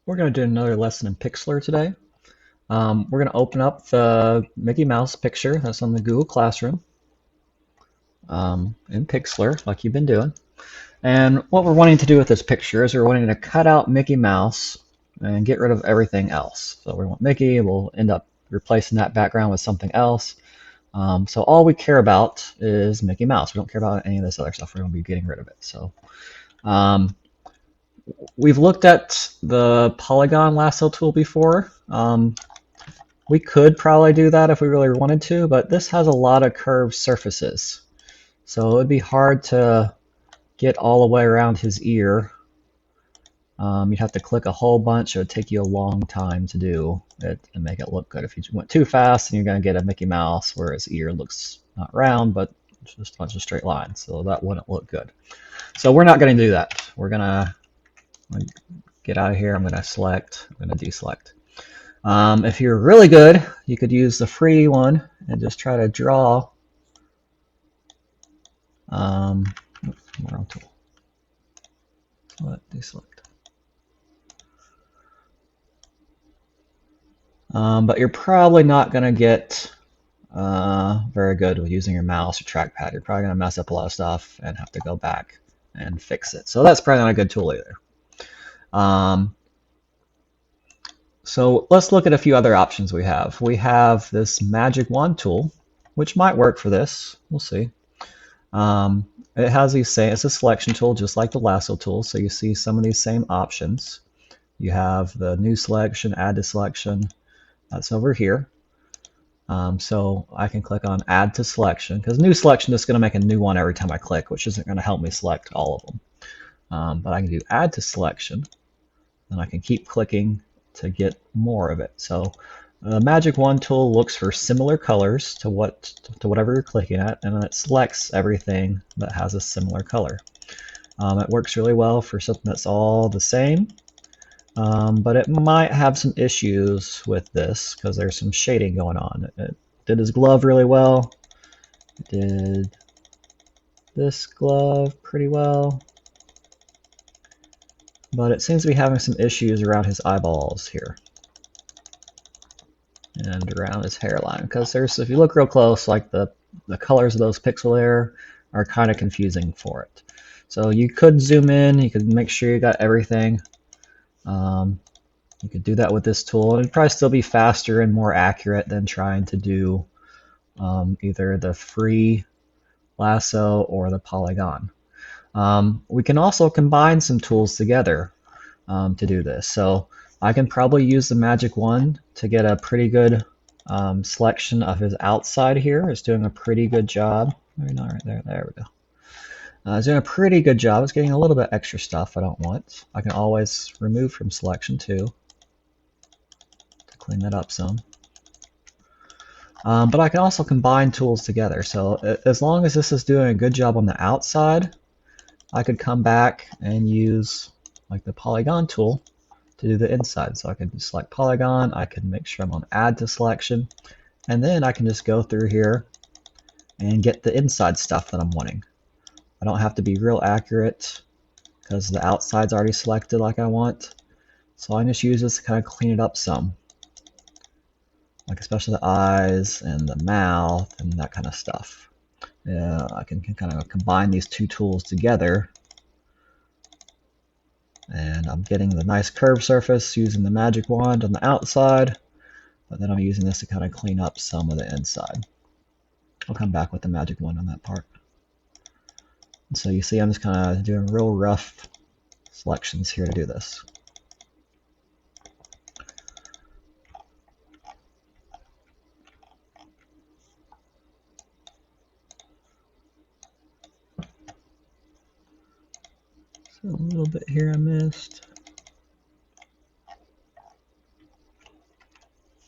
We're going to do another lesson in Pixlr today. We're going to open up the Mickey Mouse picture that's on the Google Classroom in Pixlr, like you've been doing. And what we're wanting to do with this picture is we're wanting to cut out Mickey Mouse and get rid of everything else. So we want Mickey, we'll end up replacing that background with something else. So all we care about is Mickey Mouse. We don't care about any of this other stuff. We're going to be getting rid of it. So we've looked at the polygon lasso tool before. We could probably do that if we really wanted to, but this has a lot of curved surfaces. So it would be hard to get all the way around his ear. You'd have to click a whole bunch. It would take you a long time to do it and make it look good. If you went too fast, then you're going to get a Mickey Mouse where his ear looks not round, but just a bunch of straight lines. So that wouldn't look good. So we're not going to do that. We're going to get out of here. I'm going to select. I'm going to deselect. If you're really good, you could use the free one and just try to draw. Wrong tool. Deselect. But you're probably not going to get very good with using your mouse or trackpad. You're probably going to mess up a lot of stuff and have to go back and fix it. So that's probably not a good tool either. So let's look at a few other options we have. We have this magic wand tool, which might work for this. We'll see. It has these same, it's a selection tool just like the lasso tool, so you see some of these same options. You have the new selection, add to selection, that's over here. So I can click on add to selection, because new selection is going to make a new one every time I click, which isn't going to help me select all of them. But I can do add to selection, and I can keep clicking to get more of it. So the magic wand tool looks for similar colors to whatever you're clicking at, and then it selects everything that has a similar color. It works really well for something that's all the same, but it might have some issues with this because there's some shading going on. It did his glove really well. It did this glove pretty well. But it seems to be having some issues around his eyeballs here and around his hairline, because there's, if you look real close, like the colors of those pixels there are kind of confusing for it. So you could zoom in, you could make sure you got everything. You could do that with this tool, and it'd probably still be faster and more accurate than trying to do either the free lasso or the polygon. We can also combine some tools together to do this. So I can probably use the magic wand to get a pretty good selection of his outside here. It's doing a pretty good job. Maybe not right there. There we go. It's doing a pretty good job. It's getting a little bit extra stuff I don't want. I can always remove from selection too to clean that up some. But I can also combine tools together. So as long as this is doing a good job on the outside, I could come back and use like the polygon tool to do the inside. So I can select polygon, I can make sure I'm on add to selection, and then I can just go through here and get the inside stuff that I'm wanting. I don't have to be real accurate because the outside's already selected like I want. So I just use this to kind of clean it up some, like especially the eyes and the mouth and that kind of stuff. Yeah, I can kind of combine these two tools together, and I'm getting the nice curved surface using the magic wand on the outside, but then I'm using this to kind of clean up some of the inside. I'll come back with the magic wand on that part. And so you see I'm just kind of doing real rough selections here to do this. So a little bit here I missed.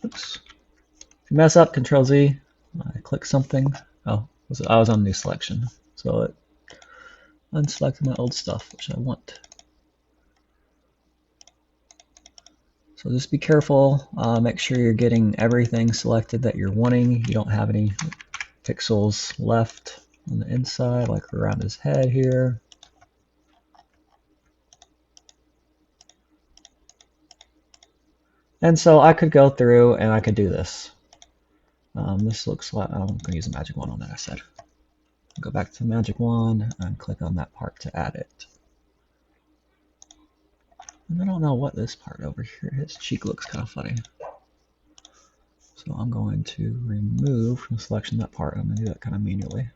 Oops. If you mess up, Control Z, I click something. Oh, I was on new selection, so it unselected my old stuff, which I want. So just be careful. Make sure you're getting everything selected that you're wanting. You don't have any pixels left on the inside, like around his head here. And so I could go through and I could do this. This looks like, I'm going to use a magic wand on that, I said. Go back to the magic wand and click on that part to add it. And I don't know what this part over here, his cheek looks kind of funny. So I'm going to remove from selection that part. I'm going to do that kind of manually.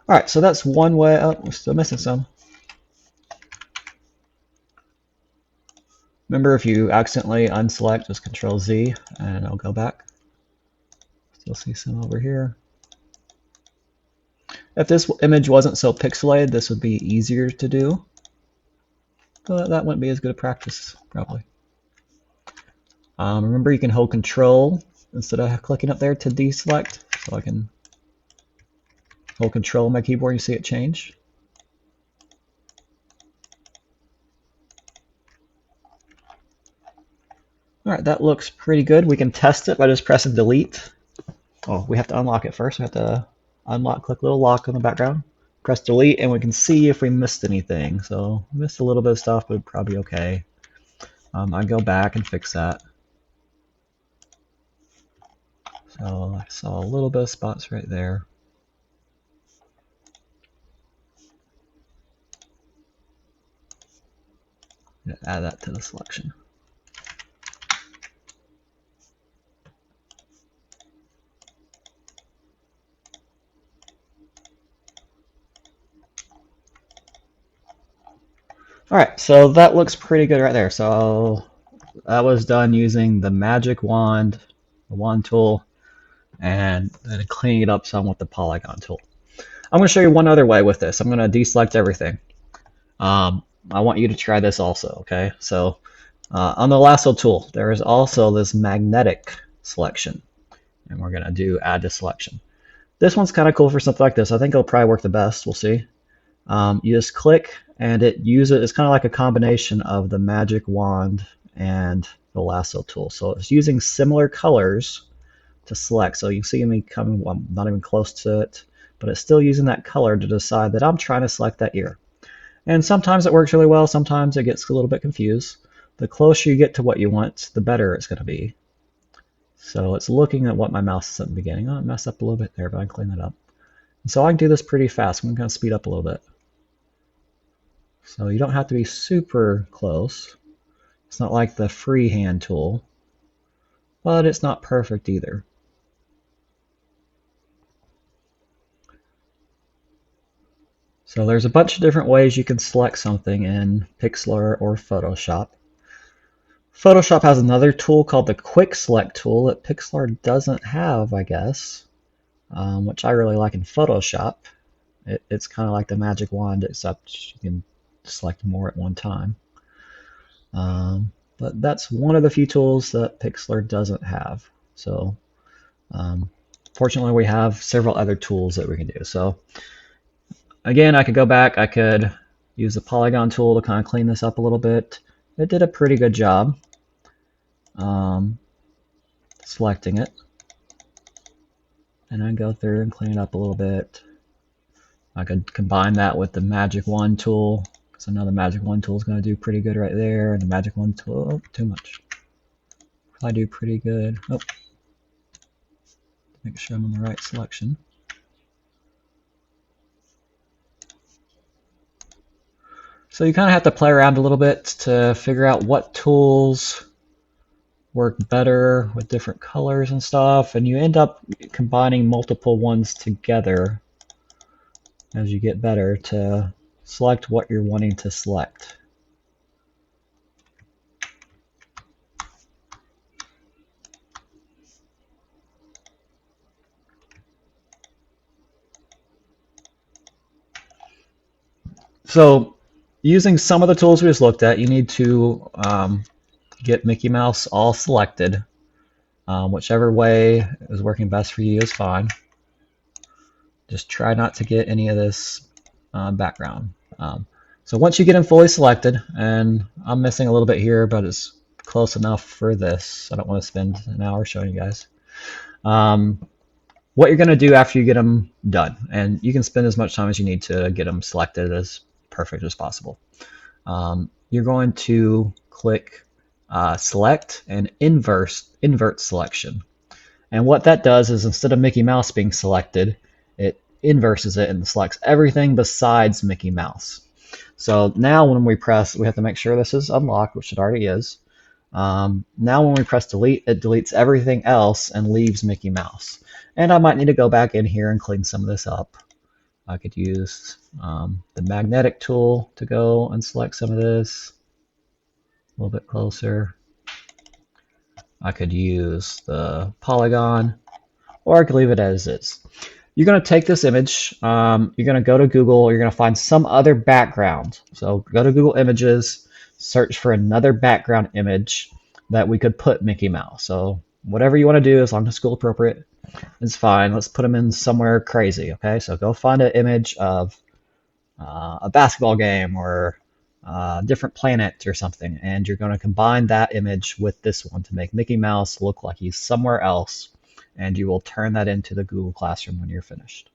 All right, so that's one way. Oh, we're still missing some. Remember, if you accidentally unselect, just Control Z, and I'll go back. Still see some over here. If this image wasn't so pixelated, this would be easier to do. But that wouldn't be as good a practice, probably. Remember, you can hold Control instead of clicking up there to deselect. So I can hold Control on my keyboard, you see it change. All right, that looks pretty good. We can test it by just pressing delete. Oh, we have to unlock it first. We have to unlock, click little lock on the background, press delete, and we can see if we missed anything. So we missed a little bit of stuff, but probably okay. I go back and fix that. So I saw a little bit of spots right there. Add that to the selection. All right, so that looks pretty good right there. So that was done using the magic wand, the wand tool, and then cleaning it up some with the polygon tool. I'm going to show you one other way with this. I'm going to deselect everything. I want you to try this also, okay? So on the lasso tool, there is also this magnetic selection, and we're going to do add to selection. This one's kind of cool for something like this. I think it'll probably work the best. We'll see. You just click, and it uses, it's kind of like a combination of the magic wand and the lasso tool. So it's using similar colors to select. So you see me coming, well, I'm not even close to it, but it's still using that color to decide that I'm trying to select that ear. And sometimes it works really well, sometimes it gets a little bit confused. The closer you get to what you want, the better it's going to be. So it's looking at what my mouse said at the beginning. Oh, I messed up a little bit there, but I can clean that up. And so I can do this pretty fast. I'm going to speed up a little bit. So you don't have to be super close. It's not like the freehand tool, but it's not perfect either. So there's a bunch of different ways you can select something in Pixlr or Photoshop. Photoshop has another tool called the Quick Select tool that Pixlr doesn't have, I guess, which I really like in Photoshop. It's kind of like the magic wand, except you can select more at one time. But that's one of the few tools that Pixlr doesn't have. So fortunately, we have several other tools that we can do. So again, I could go back, I could use the polygon tool to kind of clean this up a little bit. It did a pretty good job selecting it. And then go through and clean it up a little bit. I could combine that with the magic wand tool, because I know the magic wand tool is going to do pretty good right there. And the magic wand tool, oh, too much. I do pretty good. Oh, make sure I'm on the right selection. So you kind of have to play around a little bit to figure out what tools work better with different colors and stuff, and you end up combining multiple ones together as you get better to select what you're wanting to select. So using some of the tools we just looked at, you need to get Micky Mouse all selected. Whichever way is working best for you is fine. Just try not to get any of this background. So once you get them fully selected, and I'm missing a little bit here, but it's close enough for this. I don't want to spend an hour showing you guys. What you're going to do after you get them done, and you can spend as much time as you need to get them selected as perfect as possible. You're going to click select and invert selection. And what that does is instead of Mickey Mouse being selected, it inverses it and selects everything besides Mickey Mouse. So now when we press, we have to make sure this is unlocked, which it already is. Now when we press delete, it deletes everything else and leaves Mickey Mouse. And I might need to go back in here and clean some of this up. I could use the magnetic tool to go and select some of this a little bit closer. I could use the polygon, or I could leave it as is. You're going to take this image, you're going to go to Google, you're going to find some other background. So go to Google Images, search for another background image that we could put Mickey Mouse. So whatever you want to do, as long as it's school appropriate, it's fine. Let's put them in somewhere crazy, okay? So go find an image of a basketball game or a different planet or something, and you're going to combine that image with this one to make Mickey Mouse look like he's somewhere else, and you will turn that into the Google Classroom when you're finished.